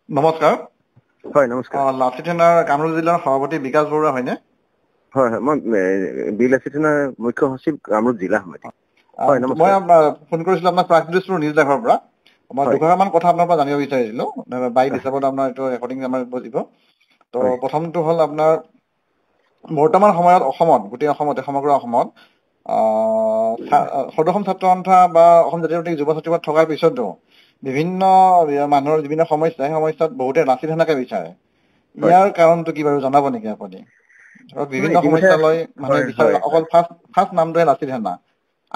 নমস্কাৰ। হয় নমস্কাৰ। লাচিত থানাৰ কামৰূপ জিলাৰ সভাপতি বিকাশ বৰুৱা হয়নে? হয় হয়, মই লাচিত থানাৰ মুখ্য সচিব কামৰূপ জিলা সমিতি। হয় মই নমস্কাৰ। ফোন কৰিছিলো আপোনাৰ প্ৰাগজ্যোতিষপুৰ নিউজ লাইভৰ পৰা। মই হয় দুষাৰমান কথা আপোনাৰ পৰা জানিব বিচাৰিছিলো। বাইট হিচাপত আপোনাৰ এইটো ৰেকৰ্ডিং আমাৰ বুজিব। তো হয় প্ৰথমটো হ'ল আপোনাৰ বৰ্তমান সময়ত অসমত, গোটেই অসমতে সমগ্ৰ অসমত সদৌ অসম ছাত্ৰ সন্থা বা অসম জাতীয় যুৱ ছাত্ৰীবাদ থকাৰ পিছতো বিভিন্ন মানুহৰ বিভিন্ন সমস্যা, সেই সমস্যাত বহুতে লাচিত থানাকে বিচাৰে। হয় ইয়াৰ কাৰণটো কি বাৰু জনাব নেকি আপুনি? নহয় বিভিন্ন ইতিমধ্যে সমস্যা লৈ মানুহে হয় বিচাৰে, হয় অকল ফাৰ্ষ্ট নামটোৱে লাচিত থানা।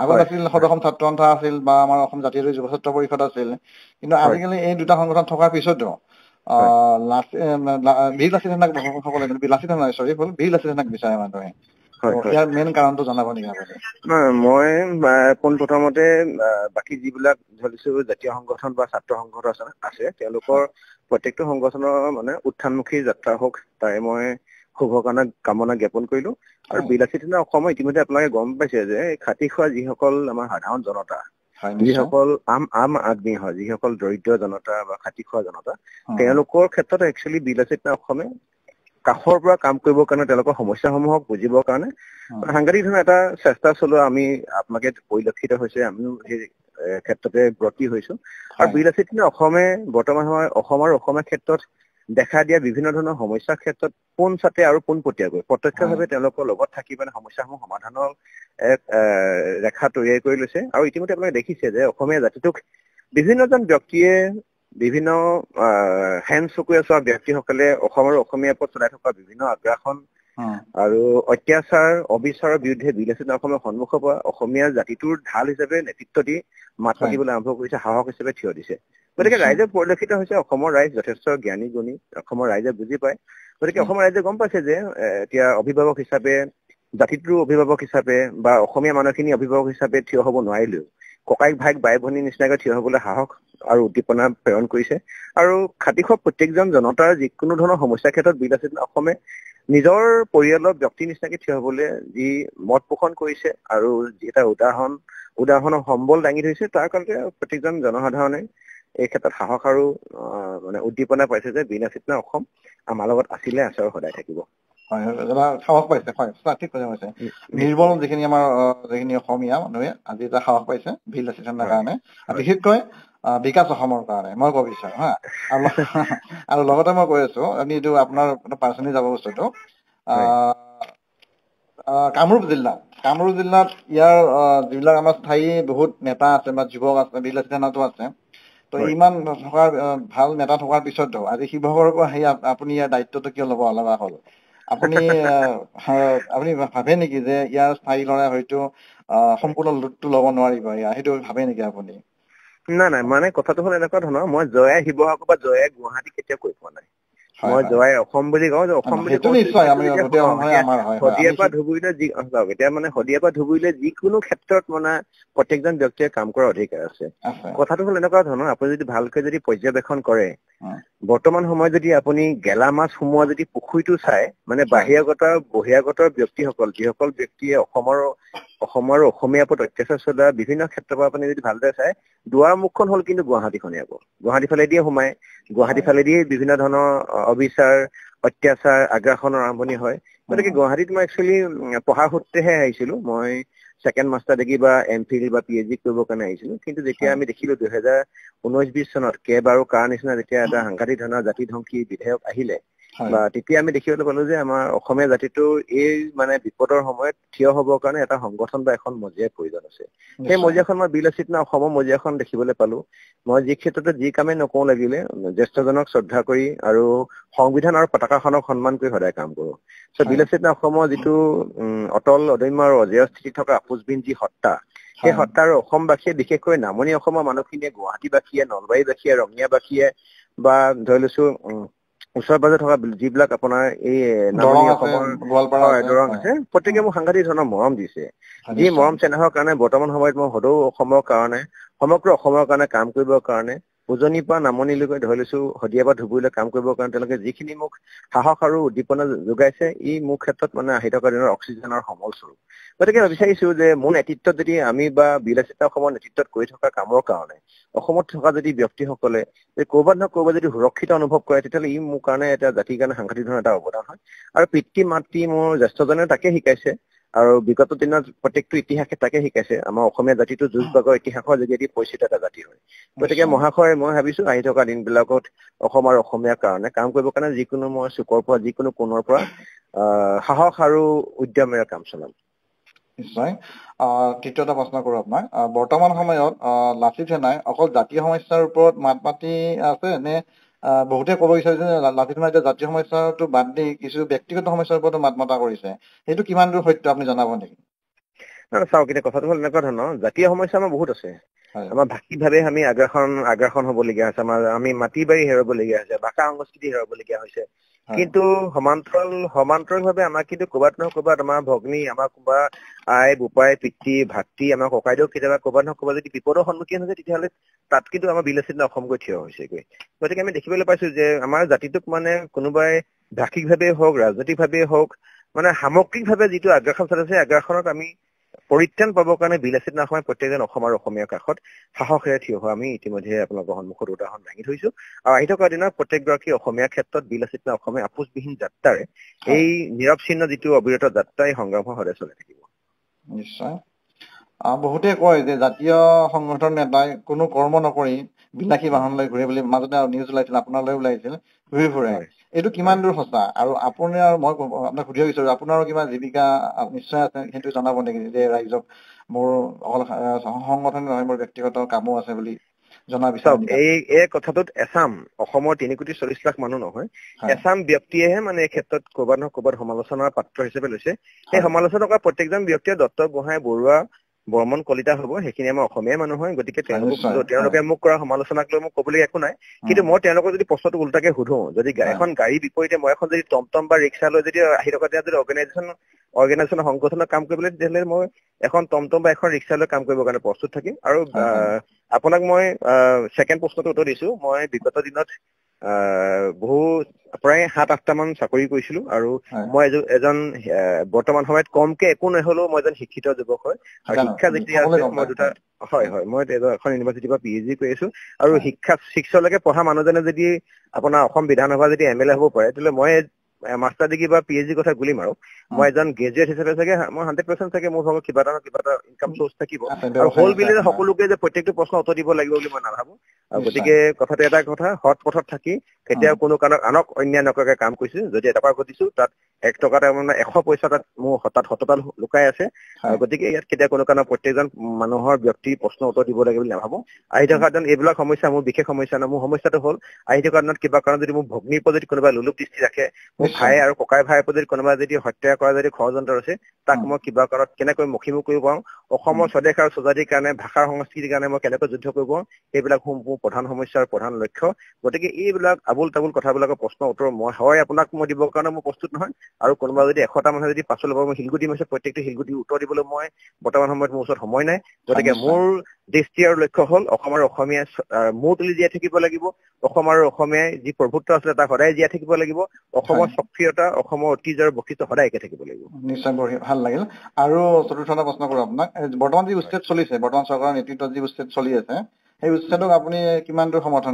আগত হয় আছিল সদৌ অসম ছাত্ৰ সন্থা আছিল বা আমাৰ অসম জাতীয় যুৱ ছাত্ৰ পৰিষদ আছিল। কিন্তু হয় আজিকালি এই দুটা সংগঠন থকাৰ পিছতো হয় বীৰ লাচিত থানাক বীৰ লাচিত থানাক বিচাৰে মানুহে। ত' হয় হয়। ইয়াৰ মেইন কাৰণটো জনাব নেকি আপুনি? মই পোনপ্ৰথমতে বাকী যিবিলাক ধৰিছো জাতীয় সংগঠন বা ছাত্ৰ সংগঠন আছে তেওঁলোকৰ প্ৰত্যেকটো সংগঠনৰ মানে উত্থানমুখী যাত্ৰা হওক তাই মই কামনা জ্ঞাপন কৰিলো। আৰু লাচিত থানা অসমত ইতিমধ্যে আপোনালোকে গম পাইছে যে খাতি খোৱা যিসকল আমাৰ সাধাৰণ জনতা, হয় নিশ্চয়। যিসকল আম আদমি হয়, যিসকল দৰিদ্ৰ জনতা বা খাতি খোৱা জনতা, তেওঁলোকৰ ক্ষেত্ৰত একচুৱেলি লাচিত থানা অসমে কাষৰ পৰা কাম কৰিবৰ কাৰণে, তেওঁলোকৰ সমস্যাসমূহক বুজিবৰ কাৰণে সাংঘাতিক ধৰণৰ এটা চেষ্টা চলোৱা আমি আপোনালোকে পৰিলক্ষিত হৈছে। আমিও সেই ক্ষেত্ৰতে ব্ৰতী হৈছো। আৰু লাচিত থানা অসমে বৰ্তমান সময়ত অসম আৰু অসমীয়া ক্ষেত্ৰত দেখা দিয়া বিভিন্ন ধৰণৰ সমস্যাৰ ক্ষেত্ৰত পোনছাতে আৰু পোনপটীয়াকৈ প্ৰত্যক্ষভাৱে তেওঁলোকৰ লগত থাকি মানে সমস্যাসমূহ সমাধানৰ এক ৰেখা তৈয়াৰ কৰি লৈছে। আৰু ইতিমধ্যে আপোনালোকে দেখিছে যে অসমীয়া জাতিটোক বিভিন্নজন ব্যক্তিয়ে, বিভিন্ন হেন চকুৰে চোৱা ব্যক্তিসকলে অসম আৰু অসমীয়াৰ ওপৰত চলাই থকা বিভিন্ন আগ্ৰাসন আৰু অত্যাচাৰ, অবিচাৰৰ বিৰুদ্ধে লাচিত থানা অসমৰ সন্মুখৰ পৰা অসমীয়া জাতিটোৰ ঢাল হিচাপে নেতৃত্ব দি মাত মাতিবলৈ আৰম্ভ কৰিছে, সাহস হিচাপে থিয় দিছে। গতিকে ৰাইজে পৰিলক্ষিত হৈছে, অসমৰ ৰাইজ যথেষ্ট জ্ঞানী গুণী, অসমৰ ৰাইজে বুজি পায়। গতিকে অসমৰ ৰাইজে গম পাইছে যে এতিয়া অভিভাৱক হিচাপে, জাতিটোৰ অভিভাৱক হিচাপে বা অসমীয়া মানুহখিনি অভিভাৱক হিচাপে থিয় হ'ব নোৱাৰিলেও ককাইক ভাইক বাই ভনীৰ নিচিনাকৈ থিয় হ'বলৈ সাহস আৰু উদ্দীপনা প্ৰেৰণ কৰিছে। আৰু খাতি খোৱা প্ৰত্যেকজন জনতাৰ যিকোনো ধৰণৰ সমস্যাৰ ক্ষেত্ৰত লাচিত থানা অসমে নিজৰ পৰিয়ালৰ ব্যক্তিৰ নিচিনাকে থিয় হ'বলৈ যি মত পোষণ কৰিছে আৰু যি এটা উদাহৰণৰ সম্বল দাঙি ধৰিছে, তাৰ কাৰণতে প্ৰত্যেকজন জনসাধাৰণে এই ক্ষেত্ৰত সাহস আৰু মানে উদ্দীপনা পাইছে যে লাচিত থানা অসম আমাৰ লগত আছিলে, আছে আৰু সদায় থাকিব। হয়, সাহস পাইছে। হয়, ঠিক কথা কৈছে। নিৰ্বল যিখিনি আমাৰ যিখিনি অসমীয়া মানুহে আজি এটা সাহস পাইছে বীৰ লাচিত থানাৰ কাৰণে, বিশেষকৈ বিকাশ অসমৰ কাৰণে মই ক'ব বিচাৰো হা। আৰু লগতে মই কৈ আছো, আমি এইটো আপোনাৰ পাৰ্চনেলি যাব বস্তুটো কামৰূপ জিলাত ইয়াৰ যিবিলাক আমাৰ স্থায়ী বহুত নেতা আছে বা যুৱক আছে, বীৰ লাচিত থানাতো আছে। ত' ইমান থকাৰ ভাল নেতা থকাৰ পিছতো আজি শিৱসাগৰৰ পৰা সেই আপুনি ইয়াৰ দায়িত্বটো কিয় ল'ব লগা হ'ল? আপুনি ভাবে নেকি যে ইয়াৰ স্থায়ী ল'ৰাই হয়তো সম্পূৰ্ণ লোডটো ল'ব নোৱাৰিব, সেইটো ভাবে নেকি আপুনি? নাই, মানে কথাটো হ'ল এনেকুৱা ধৰণৰ, মই জয়াই শিৱসাগৰ বা জয়াই গুৱাহাটী কেতিয়াও কৈ পোৱা নাই। মই জয়াই অসম বুলি কওঁ, যে অসম বুলি কওঁ এতিয়া শদিয়াৰ পৰা ধুবুৰীলৈ এতিয়া মানে শদিয়াৰ পৰা ধুবুৰীলৈ যিকোনো ক্ষেত্ৰত মানে প্ৰত্যেকজন ব্যক্তিয়ে কাম কৰাৰ অধিকাৰ আছে। কথাটো হ'ল এনেকুৱা ধৰণৰ, আপুনি যদি ভালকৈ যদি পৰ্যবেক্ষণ কৰে, বৰ্তমান সময়ত যদি আপুনি গেলা মাছ সোমোৱা যদি পুখুৰীটো চাই, মানে বহিৰাগত ব্যক্তিসকল, যিসকল ব্যক্তিয়ে অসমৰ আৰু অসমীয়াৰ ওপৰত অত্যাচাৰ চলোৱা বিভিন্ন ক্ষেত্ৰৰ পৰা আপুনি যদি ভালদৰে চাই, দুৱাৰ মুখখন হ'ল কিন্তু গুৱাহাটীখনে। আকৌ গুৱাহাটী ফালেদিয়ে সোমাই, গুৱাহাটী ফালেদিয়ে বিভিন্ন ধৰণৰ অবিচাৰ, অত্যাচাৰ, আগ্ৰাসনৰ আৰম্ভণি হয়। গতিকে গুৱাহাটীত মই একচুৱেলি পঢ়াৰ সূত্ৰেহে আহিছিলো। মই ছেকেণ্ড মাষ্টাৰ ডিগ্ৰী বা MPhil বা PhD কৰিবৰ কাৰণে আহিছিলো। কিন্তু যেতিয়া আমি দেখিলো 2019-20 চনত কেব আৰু কাৰ নিচিনা যেতিয়া এটা সাংঘাতিক ধৰণৰ জাতি ধ্বংসী বিধেয়ক আহিলে, বা তেতিয়া আমি দেখিবলৈ পালো যে আমাৰ অসমীয়া জাতিটোৰ এই মানে বিপদৰ সময়ত থিয় হ'বৰ কাৰণে এটা সংগঠন বা এখন মজিয়াৰ প্ৰয়োজন আছে। সেই মজিয়াখন মই লাচিত থানা অসমৰ মজিয়াখন দেখিবলৈ পালো। মই যি ক্ষেত্ৰতে যি কামেই নকৰো লাগিলে জ্যেষ্ঠজনক শ্ৰদ্ধা কৰি আৰু সংবিধান আৰু পতাকাখনক সন্মান কৰি সদায় কাম কৰো। লাচিত থানা অসমৰ যিটো অটল, অদম্য আৰু অজেয় স্থিতি থকা আপোচবিহীন যি সত্তা, সেই সত্তা আৰু অসমবাসীয়ে, বিশেষকৈ নামনি অসমৰ মানুহখিনিয়ে, গুৱাহাটীবাসীয়ে, নলবাৰীবাসীয়ে, ৰঙিয়াবাসীয়ে বা ধৰি লৈছো ওচৰে পাজৰে থকা যিবিলাক আপোনাৰ এই নামনি অসমৰ দৰং আছে, প্ৰত্যেকে মোক সাংঘাতিক ধৰণৰ মৰম দিছে। যি মৰম চেনেহৰ কাৰণে বৰ্তমান সময়ত মই সদৌ অসমৰ কাৰণে, সমগ্ৰ অসমৰ কাৰণে কাম কৰিবৰ কাৰণে উজনিৰ পৰা নামনিলৈকে ধৰি লৈছো শদিয়াৰ পৰা ধুবুৰীলৈ কাম কৰিবৰ কাৰণে তেওঁলোকে যিখিনি মোক সাহস আৰু উদ্দীপনা যোগাইছে ই মোৰ ক্ষেত্ৰত মানে আহি থকা দিনৰ অক্সিজেনৰ সমল স্বৰূপ। গতিকে বিচাৰিছো যে মোৰ নেতৃত্বত যদি আমি বা বিলাসিতা অসমৰ নেতৃত্বত কৰি থকা কামৰ কাৰণে অসমত থকা যদি ব্যক্তিসকলে ক'ৰবাত নহয় ক'ৰবাত যদি সুৰক্ষিত অনুভৱ কৰে তেতিয়াহ'লে ই মোৰ কাৰণে এটা জাতিৰ কাৰণে সাংঘাতিক ধৰণৰ এটা অৱদান হয়। আৰু পিতৃ মাতৃ মোৰ জ্যেষ্ঠজনে তাকে শিকাইছে আৰু বিগত দিনত প্ৰত্যেকটো ইতিহাসে তাকে শিকাইছে আমাৰ অসমীয়া জাতিটো যুঁজ বাগৰ ইতিহাসৰ যোগেদি পৰিচিত এটা জাতি হয়। গতিকে মহাশয় মই ভাবিছো আহি থকা দিনবিলাকত অসম আৰু অসমীয়াৰ কাৰণে কাম কৰিবৰ কাৰণে যিকোনো মই চুকৰ পৰা যিকোনো কোণৰ পৰা সাহস আৰু উদ্যমেৰে কাম চলাম। নিশ্চয়। তৃতীয়টা প্ৰশ্ন কৰো আপোনাক। বৰ্তমান সময়ত লাচিত সেনাই অকল জাতীয় সমস্যাৰ ওপৰত মাত মাতি আছে নে বহুতে ক'ব বিচাৰিছে যে লাচিত সেনাই এতিয়া জাতীয় সমস্যাটো বাদ দি কিছু ব্যক্তিগত সমস্যাৰ ওপৰতো মাত মতা কৰিছে, সেইটো কিমান দূৰ সত্য আপুনি জনাব নেকি? চাওক এতিয়া কথাটো হ'ল এনেকুৱা ধৰণৰ, জাতীয় সমস্যা আমাৰ বহুত আছে। আমাৰ ভাষিকভাৱে আমি আগ্ৰাসন হ'বলগীয়া হৈছে, আমি মাটি বাৰী হেৰুৱাবলগীয়া হৈছে, ভাষা সংস্কৃতি হেৰুৱাবলগীয়া হৈছে। কিন্তু সমান্তৰালভাৱে আমাক কিন্তু ক'ৰবাত নহয় ক'ৰবাত আমাৰ ভগ্নী, আমাৰ কোনোবা আই বোপাই পিতৃ ভাতৃ আমাৰ ককাইদেউ কেতিয়াবা ক'ৰবাত নহয় ক'ৰবাত যদি বিপদৰ সন্মুখীন হৈছে তেতিয়াহ'লে তাত কিন্তু আমাৰ বিলাসিত অসম গৈ থিয় হৈছেগৈ। গতিকে আমি দেখিবলৈ পাইছো যে আমাৰ জাতিটোক মানে কোনোবাই ভাষিকভাৱে হওক ৰাজনৈতিকভাৱে হওক মানে সামগ্ৰিকভাৱে যিটো আগ্ৰাসন চলাইছে আগ্ৰাসনত আমি পৰিত্ৰাণ পাবৰ কাৰণে বিলাসিত অসমে প্ৰত্যেকজন অসম আৰু অসমীয়াৰ কাষত সাহসেৰে থিয় হোৱা আমি ইতিমধ্যে আপোনালোকৰ সন্মুখত উদাহৰণ দাঙি থৈছো। আৰু আহি থকা দিনত প্ৰত্যেকগৰাকী অসমীয়াৰ ক্ষেত্ৰত বিলাসিত অসমে আপোচবিহীন যাত্ৰাৰে এই নিৰৱচ্ছিন্ন যিটো অবিৰত যাত্ৰা এই সংগ্ৰাম সদায় চলাই থাকিব। নিশ্চয়। বহুতে কয় যে জাতীয় সংগঠন নেতাই কোনো কৰ্ম নকৰি বিলাসী বাহন লৈ ঘূৰে বুলি মাজতে নিউজ ওলাইছিল, আপোনালৈ ওলাইছিল, ঘূৰি ফুৰে। এইটো কিমান দূৰ সঁচা? আৰু আপুনি আৰু মই আপোনাক সুধিব বিচাৰো আপোনাৰো কিবা জীৱিকা নিশ্চয় আছে, সেইটো জনাব নেকি যে ৰাইজক মোৰ অকল সংগঠন নহয় মোৰ ব্যক্তিগত কামো আছে বুলি জনা বিচাৰে? এই কথাটোত এছাম অসমৰ 3,40,00,000 মানুহ নহয়, এছাম ব্যক্তিয়েহে মানে এই ক্ষেত্ৰত ক'ৰবাত নহয় ক'ৰবাত সমালোচনাৰ পাত্ৰ হিচাপে লৈছে। সেই সমালোচনা কৰা প্ৰত্যেকজন ব্যক্তিয়ে দত্ত গোহাঁই বৰুৱা বৰ্মন কলিতা হ'ব, সেইখিনি আমাৰ অসমীয়া মানুহ হয়। গতিকে তেওঁলোকে মোক কৰা সমালোচনাক লৈ মোক ক'বলৈ একো নাই। কিন্তু মই তেওঁলোকক যদি প্ৰশ্নটো উল্টাকে সুধো, যদি এখন গাড়ীৰ বিপৰীতে মই এখন যদি টমটম বা ৰিক্সা লৈ যদি আহি থকা যদি অৰ্গেনাইজেশ্যন সংগঠনৰ কাম কৰিবলৈ তেতিয়াহ'লে মই এখন টমটম বা এখন ৰিক্সা লৈ কাম কৰিবৰ কাৰণে প্ৰস্তুত থাকিম। আৰু আপোনাক মই ছেকেণ্ড প্ৰশ্নটো উত্তৰ দিছো, মই বিগত দিনত প্ৰায় 7-8টা মান চাকৰি কৰিছিলো আৰু মই এজন বৰ্তমান সময়ত কমকে একো নহলেও মই এজন শিক্ষিত যুৱক হয়। আৰু শিক্ষা যেতিয়া আছে মই মই এখন ইউনিভাৰ্চিটিৰ পৰা PhD কৰি আছো। আৰু শিক্ষা 6লৈকে পঢ়া মানুহজনে যদি আপোনাৰ অসম বিধানসভা যদি MLA হ'ব পাৰে তেতিয়াহ'লে মই মাষ্টাৰ ডিগ্ৰী বা PhD কথা গুলিম আৰু মই এজন গ্ৰেজুৱেট হিচাপে চাগে মই 100% চাগে মোৰ ভাগত কিবা এটা ইনকাম চ'ৰ্চ থাকিব। আৰু হ'ল বুলিলে সকলোকে যে প্ৰত্যেকটো প্ৰশ্ন উত্তৰ দিব লাগিব বুলি মই নাভাবো। গতিকে কথাটো এটা কথা, সৎ পথত থাকি কেতিয়াও কোনো কাৰণত আনক অন্যায় নকৰাকে কাম কৰিছো। যদি এটকা ঘটিছো তাত 1 টকা মানে 100 পইচা তাত মোৰ তাত সততা লুকাই আছে। গতিকে ইয়াত কেতিয়া কোনো কাৰণত প্ৰত্যেকজন মানুহৰ ব্যক্তি প্ৰশ্ন উত্তৰ দিব লাগে বুলি নাভাবো। আহি থকা দিনত এইবিলাক সমস্যা মোৰ বিশেষ সমস্যা নহয়। মোৰ সমস্যাটো হ'ল আহি থকা দিনত কিবা কাৰণত যদি মোৰ ভগ্নীৰ ওপৰত যদি কোনোবাই লোলুপ দৃষ্টি ৰাখে, মোৰ ভাই আৰু ককাই ভাইৰ ওপৰত যদি কোনোবাই যদি হত্যা কৰা যদি ষড়যন্ত্ৰ আছে, তাক মই কিবা কাৰণত কেনেকৈ মুখীমুখ কৰিব পাৰোঁ, অসমৰ স্বদেশ আৰু স্বজাতিৰ কাৰণে ভাষাৰ সংস্কৃতিৰ কাৰণে মই কেনেকৈ যুদ্ধ কৰিব পাৰোঁ, সেইবিলাক মোৰ প্ৰধান সমস্যা আৰু প্ৰধান লক্ষ্য। গতিকে এইবিলাক আবুল তাবুল কথাবিলাকৰ প্ৰশ্ন উত্তৰ মই আপোনাক মই দিবৰ কাৰণে মই প্ৰস্তুত নহয়। আৰু কোনোবা যদি 100টা মানুহে যদি পাছলৈ মই শিলগুটি মাৰিছে, প্ৰত্যেকটো শিলগুটি উত্তৰ দিবলৈ মই বৰ্তমান সময়ত মোৰ ওচৰত সময় নাই। গতিকে মোৰ দৃষ্টি আৰু লক্ষ্য হ'ল অসম আৰু অসমীয়া মূৰ তুলি জীয়াই থাকিব লাগিব। অসম আৰু অসমীয়াই যি প্ৰভুত্ব আছিলে তাক সদায় জীয়াই থাকিব লাগিব। অসমৰ সক্ৰিয়তা, অসমৰ ঐতিহ্য আৰু বৈশিষ্ট্য সদায় একে থাকিব লাগিব। নিশ্চয়, বঢ়িয়া, ভাল লাগিল। আৰু চতুৰ্থটা প্ৰশ্ন কৰোঁ আপোনাক। বৰ্তমান যি উচ্ছেদ চলিছে, বৰ্তমান চৰকাৰৰ নেতৃত্বত যি উচ্ছেদ চলি আছে, সেই উচ্ছেদক আপুনি কিমান দূৰ সমৰ্থন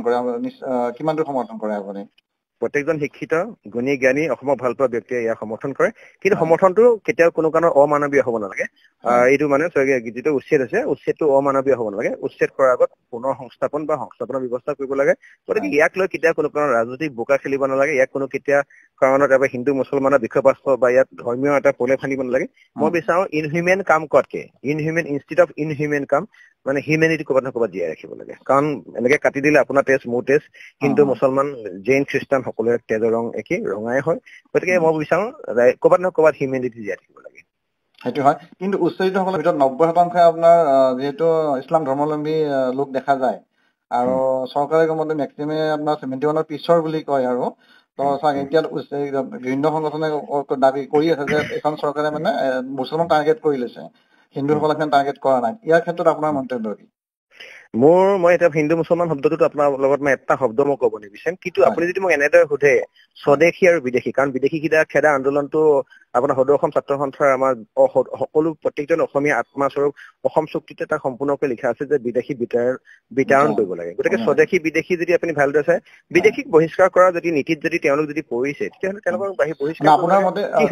কৰে আপুনি? প্ৰত্যেকজন শিক্ষিত গুণী জ্ঞানী অসমক ভাল পোৱা ব্যক্তিয়ে ইয়াক সমৰ্থন কৰে। কিন্তু সমৰ্থনটো কেতিয়াও কোনো কাৰণত অমানৱীয় হ'ব নালাগে। এইটো মানে যিটো উচ্ছেদ আছে, উচ্ছেদটো অমানৱীয় হ'ব নালাগে। উচ্ছেদ কৰাৰ আগত পুনৰ সংস্থাপনৰ ব্যৱস্থা কৰিব লাগে। গতিকে ইয়াক লৈ কেতিয়াও কোনো কাৰণত ৰাজনৈতিক বোকা খেলিব নালাগে। ইয়াক কোনো কেতিয়া কাৰণত এবাৰ হিন্দু মুছলমানৰ বিষয়বস্তু বা ইয়াত ধৰ্মীয় এটা প্ৰলেপ সানিব নালাগে। মই বিচাৰো ইনহিউমেন কাম কৰাতকে ইনষ্টিড অফ ইনহিউমেন কাম মানে হিউমেনিটি ক'ৰবাত নহয় ক'ৰবাত জীয়াই ৰাখিব লাগে। কাৰণ এনেকে কাটি দিলে আপোনাৰ তেজ মোৰ তেজ, হিন্দু মুছলমান জৈন খ্ৰীষ্টান সকলোৰে তেজৰ ৰং একেই, ৰঙাই হয়। গতিকে মই বিচাৰো ক'ৰবাত নহয় ক'ৰবাত হিউমেনিটি জীয়াই থাকিব লাগে। সেইটো হয়। কিন্তু উচ্চাৰিতসকলৰ ভিতৰত 90% আপোনাৰ যিহেতু ইছলাম ধৰ্মাৱলম্বী লোক দেখা যায় আৰু চৰকাৰে মতে মেক্সিমামে আপোনাৰ 71 পিছৰ বুলি কয়। আৰু এতিয়া বিভিন্ন সংগঠনে দাবী কৰি আছে যে এইখন চৰকাৰে মানে মুছলমান টাৰ্গেট কৰি লৈছে, হিন্দুসকলক টাৰ্গেট কৰা নাই। ইয়াৰ ক্ষেত্ৰত আপোনাৰ মন্তব্য কি? মই এটা হিন্দু মুছলমান শব্দটোত আপোনাৰ লগত মই এটা শব্দ মই ক'ব নিবিচাৰিম, কিন্তু আপুনি যদি মোক এনেদৰে সোধে স্বদেশী আৰু বিদেশী, কাৰণ বিদেশী খেদা আন্দোলনটো আপোনাৰ সদৌ অসম ছাত্ৰ সন্থাৰ আমাৰ সকলো প্ৰত্যেকজন অসমীয়া আত্মাস্বৰূপ অসম চুক্তিতে তাক সম্পূৰ্ণকৈ লিখা আছে যে বিদেশী বিতাৰণ কৰিব লাগে। গতিকে স্বদেশী বিদেশী যদি আপুনি ভালদৰে চাই, বিদেশীক বহিষ্কাৰ কৰা যদি নীতিত যদি তেওঁলোক যদি পৰিছে, তেতিয়াহ'লে তেওঁলোকক বহিষ্কাৰ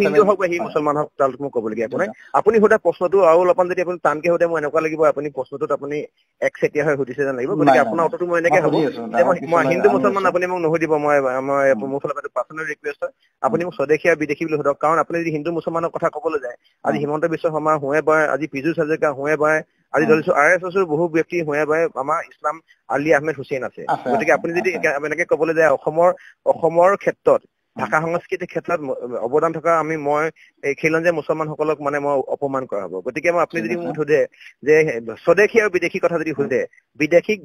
হিন্দু হওক বা মুছলমান হওক তেওঁলোক মোক ক'বলগীয়া একো নাই। আপুনি সোধা প্ৰশ্নটো আৰু অলপমান যদি আপুনি টানকে সোধে মোৰ এনেকুৱা লাগিব আপুনি প্ৰশ্নটোত আপুনি একচেটিয়া হৈ সুধিছে যেন লাগিব। গতিকে আপোনাৰ উত্তৰটো মই এনেকে হ'ব যে মই হিন্দু মুছলমান আপুনি মোক নুসুধিব, মই মোৰ ফালৰ পৰা পাৰ্চনেল ৰিকুৱেষ্ট হয় আপুনি মোক স্বদেশী আৰু বিদেশী বুলি সোধক। কাৰণ আপুনি যদি হিন্দু মুছলমানৰ কথা ক'বলৈ যায়, আজি হিমন্ত বিশ্ব শৰ্মা হোৱে বায়, আজি পীযুষ হাজৰিকা হোৱে বায়, আজি ধৰিছো RSSৰ বহু ব্যক্তি হোৱে বায় আমাৰ ইছলাম আলী আহমেদ হুছেইন আছে। গতিকে আপুনি যদি এনেকে ক'বলৈ যায় অসমৰ ক্ষেত্ৰত ভাষা সংস্কৃতিৰ ক্ষেত্ৰত অৱদান থকা মই এই খিলঞ্জীয়া মুছলমানসকলক মানে মই অপমান কৰা হ'ব। গতিকে আপুনি যদি মোক সোধে যে স্বদেশী আৰু বিদেশী কথা যদি সোধে, বিদেশীক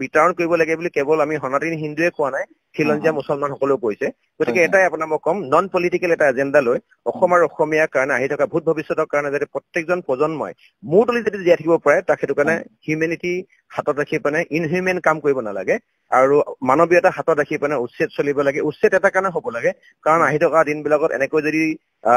বিতাৰণ কৰিব লাগে বুলি কেৱল আমি সনাতনী হিন্দুৱে কোৱা নাই, খিলঞ্জীয়া মুছলমানসকলেও কৈছে। গতিকে এটাই আপোনাৰ মই ক'ম, নন পলিটিকেল এটা এজেণ্ডা লৈ অসম আৰু অসমীয়াৰ কাৰণে আহি থকা ভূত ভৱিষ্যতৰ কাৰণে যাতে প্ৰত্যেকজন প্ৰজন্মই মূৰ তুলি যদি জীয়াই থাকিব পাৰে, তাক সেইটো কাৰণে হিউমেনিটি হাতত ৰাখি পেলাই ইনহিউমেন কাম কৰিব নালাগে আৰু মানৱীয়তা হাতত ৰাখি পেলাই উচ্ছেদ চলিব লাগে। উচ্ছেদ এটা কাৰণে হ'ব লাগে, কাৰণ আহি থকা দিনবিলাকত এনেকৈ যদি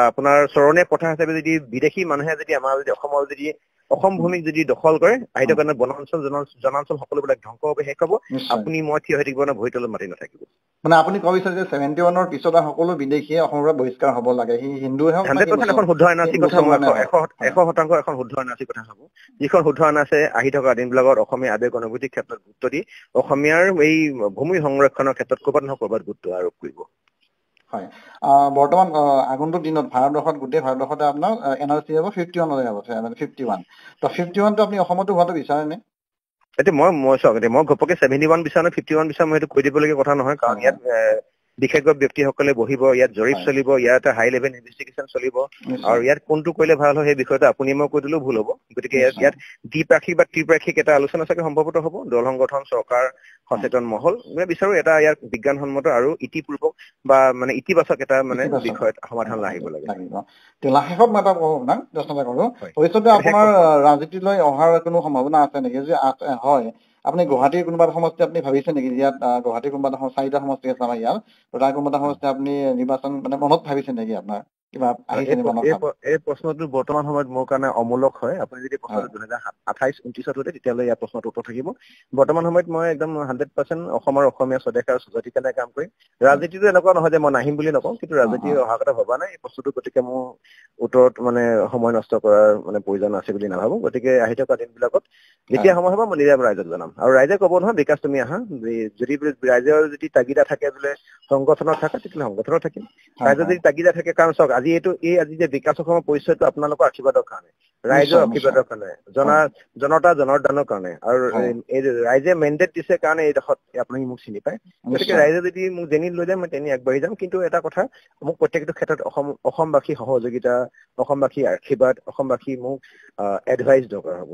আপোনাৰ চৰণীয়া প্ৰথা হিচাপে যদি বিদেশী মানুহে যদি আমাৰ যদি অসমৰ যদি অসম ভূমিক যদি দখল কৰে, আহি থকা কাৰণে বনাঞ্চল জনাঞ্চল সকলোবিলাক ধ্বংস হ'ব, শেষ হ'ব। আপুনি মই থিয় হৈ থাকিব না ভৰি তলত মাতি নাথাকিব। মানে আপুনি ক'ব বিচাৰে যে 71ৰ পিছত সকলো বিদেশীয়ে অসমৰ পৰা বহিষ্কাৰ হ'ব লাগে, সি হিন্দুৱে হওক 100% এখন শুদ্ধ আইনাসী কথা 100% এখন শুদ্ধ আইনাসী কথা হ'ব। যিখন শুদ্ধ আইন আছে আহি থকা দিনবিলাকত অসমীয়া আৱেগ অনুভূতিৰ ক্ষেত্ৰত গুৰুত্ব দি অসমীয়াৰ এই ভূমি সংৰক্ষণৰ ক্ষেত্ৰত ক'ৰবাত নহয় ক'ৰবাত গুৰুত্ব আৰোপ কৰিব। হয়, বৰ্তমান আগন্তুক দিনত ভাৰতবৰ্ষত গোটেই ভাৰতবৰ্ষতে আপোনাৰ NRC হ'ব 51 হ'ব, 51। তো 51টো আপুনি অসমতো হোৱাটো বিচাৰেনে? এতিয়া মই চাওক, এতিয়া মই ঘপকে 71 বিচাৰো 51 বিচাৰো মই এইটো কৈ দিবলগীয়া কথা নহয়, কাৰণ ইয়াত বিশেষজ্ঞ ব্যক্তিসকলে বহিব, ইয়াত জৰীপ চলিব, ইয়াত হাই লেভেল ইনভেষ্টিগেশ্যন চলিব, আৰু ইয়াত কোনটো কৰিলে ভাল হয় সেই বিষয়টো আপুনি মই কৈ দিলেও ভুল হ'ব। গতিকে ইয়াত দ্বিপাক্ষিক বা ত্ৰিপাক্ষিক এটা আলোচনা চাগে সম্ভৱত হ'ব, দল সংগঠন, চৰকাৰ, সচেতন মহল। মই বিচাৰো এটা ইয়াত বিজ্ঞানসন্মত আৰু ইতিপূৰ্বক বা মানে ইতিবাচক এটা মানে বিষয়ত সমাধান আহিব লাগে। শেষত মই এটা কওঁ আপোনাক, প্ৰশ্ন এটা কৰোঁ, ভৱিষ্যতে আপোনাৰ ৰাজনীতিলৈ অহাৰ কোনো সম্ভাৱনা আছে নেকি? যে হয়, আপুনি গুৱাহাটীৰ কোনোবা সমষ্টি আপুনি ভাবিছে নেকি? ইয়াত গুৱাহাটীৰ কোনোবা 4টা সমষ্টি আছে আমাৰ ইয়াৰ, তাৰ কোনোবা সমষ্টি আপুনি নিৰ্বাচন মানে মনত ভাবিছে নেকি? আপোনাৰ কিবা আহিছে নেকি মনত? এই প্ৰশ্নটো বৰ্তমান সময়ত মোৰ কাৰণে অমূলক হয়। আপুনি যদি প্ৰশ্নটো 2028-29 সোধে তেতিয়াহ'লে ইয়াৰ প্ৰশ্নটো উত্তৰ থাকিব। বৰ্তমান সময়ত মই একদম 100% অসমৰ অসমীয়া স্বদেশ আৰু স্বজাতিৰ কাৰণে কাম কৰিম। ৰাজনীতিটো এনেকুৱা নহয় যে মই নাহিম বুলি নকওঁ, কিন্তু ৰাজনীতি অহাৰ কথা ভবা নাই এই বস্তুটো। গতিকে মোৰ উত্তৰত মানে সময় নষ্ট কৰাৰ মানে প্ৰয়োজন আছে বুলি নাভাবো। গতিকে আহি থকা দিনবিলাকত যেতিয়া সময় হ'ব মই নিজে ৰাইজক জনাম, আৰু ৰাইজে ক'ব নহয় বিকাশ তুমি আহা, যদি ৰাইজৰ যদি তাগিদা থাকে বোলে সংগঠনত থাকা, তেতিয়াহ'লে সংগঠনত থাকিম। ৰাইজৰ যদি তাগিদা থাকে, কাৰণ চাওক আজি যে বিকাশ অসমৰ পৰিচয়টো আপোনালোকৰ আশীৰ্বাদৰ কাৰণে, ৰাইজৰ আশীৰ্বাদৰ কাৰণে, জনতা জনাৰ্দনৰ কাৰণে, আৰু এই ৰাইজে মেণ্ডেট দিছে কাৰণে এইডোখৰত আপুনি মোক চিনি পায়। গতিকে ৰাইজে যদি মোক যেনি লৈ যায় মই তেনি আগবাঢ়ি যাম। কিন্তু এটা কথা, মোক প্ৰত্যেকটো ক্ষেত্ৰত অসমবাসী সহযোগিতা, অসমবাসী আশীৰ্বাদ, অসমবাসী মোক এডভাইচ দৰকাৰ হ'ব।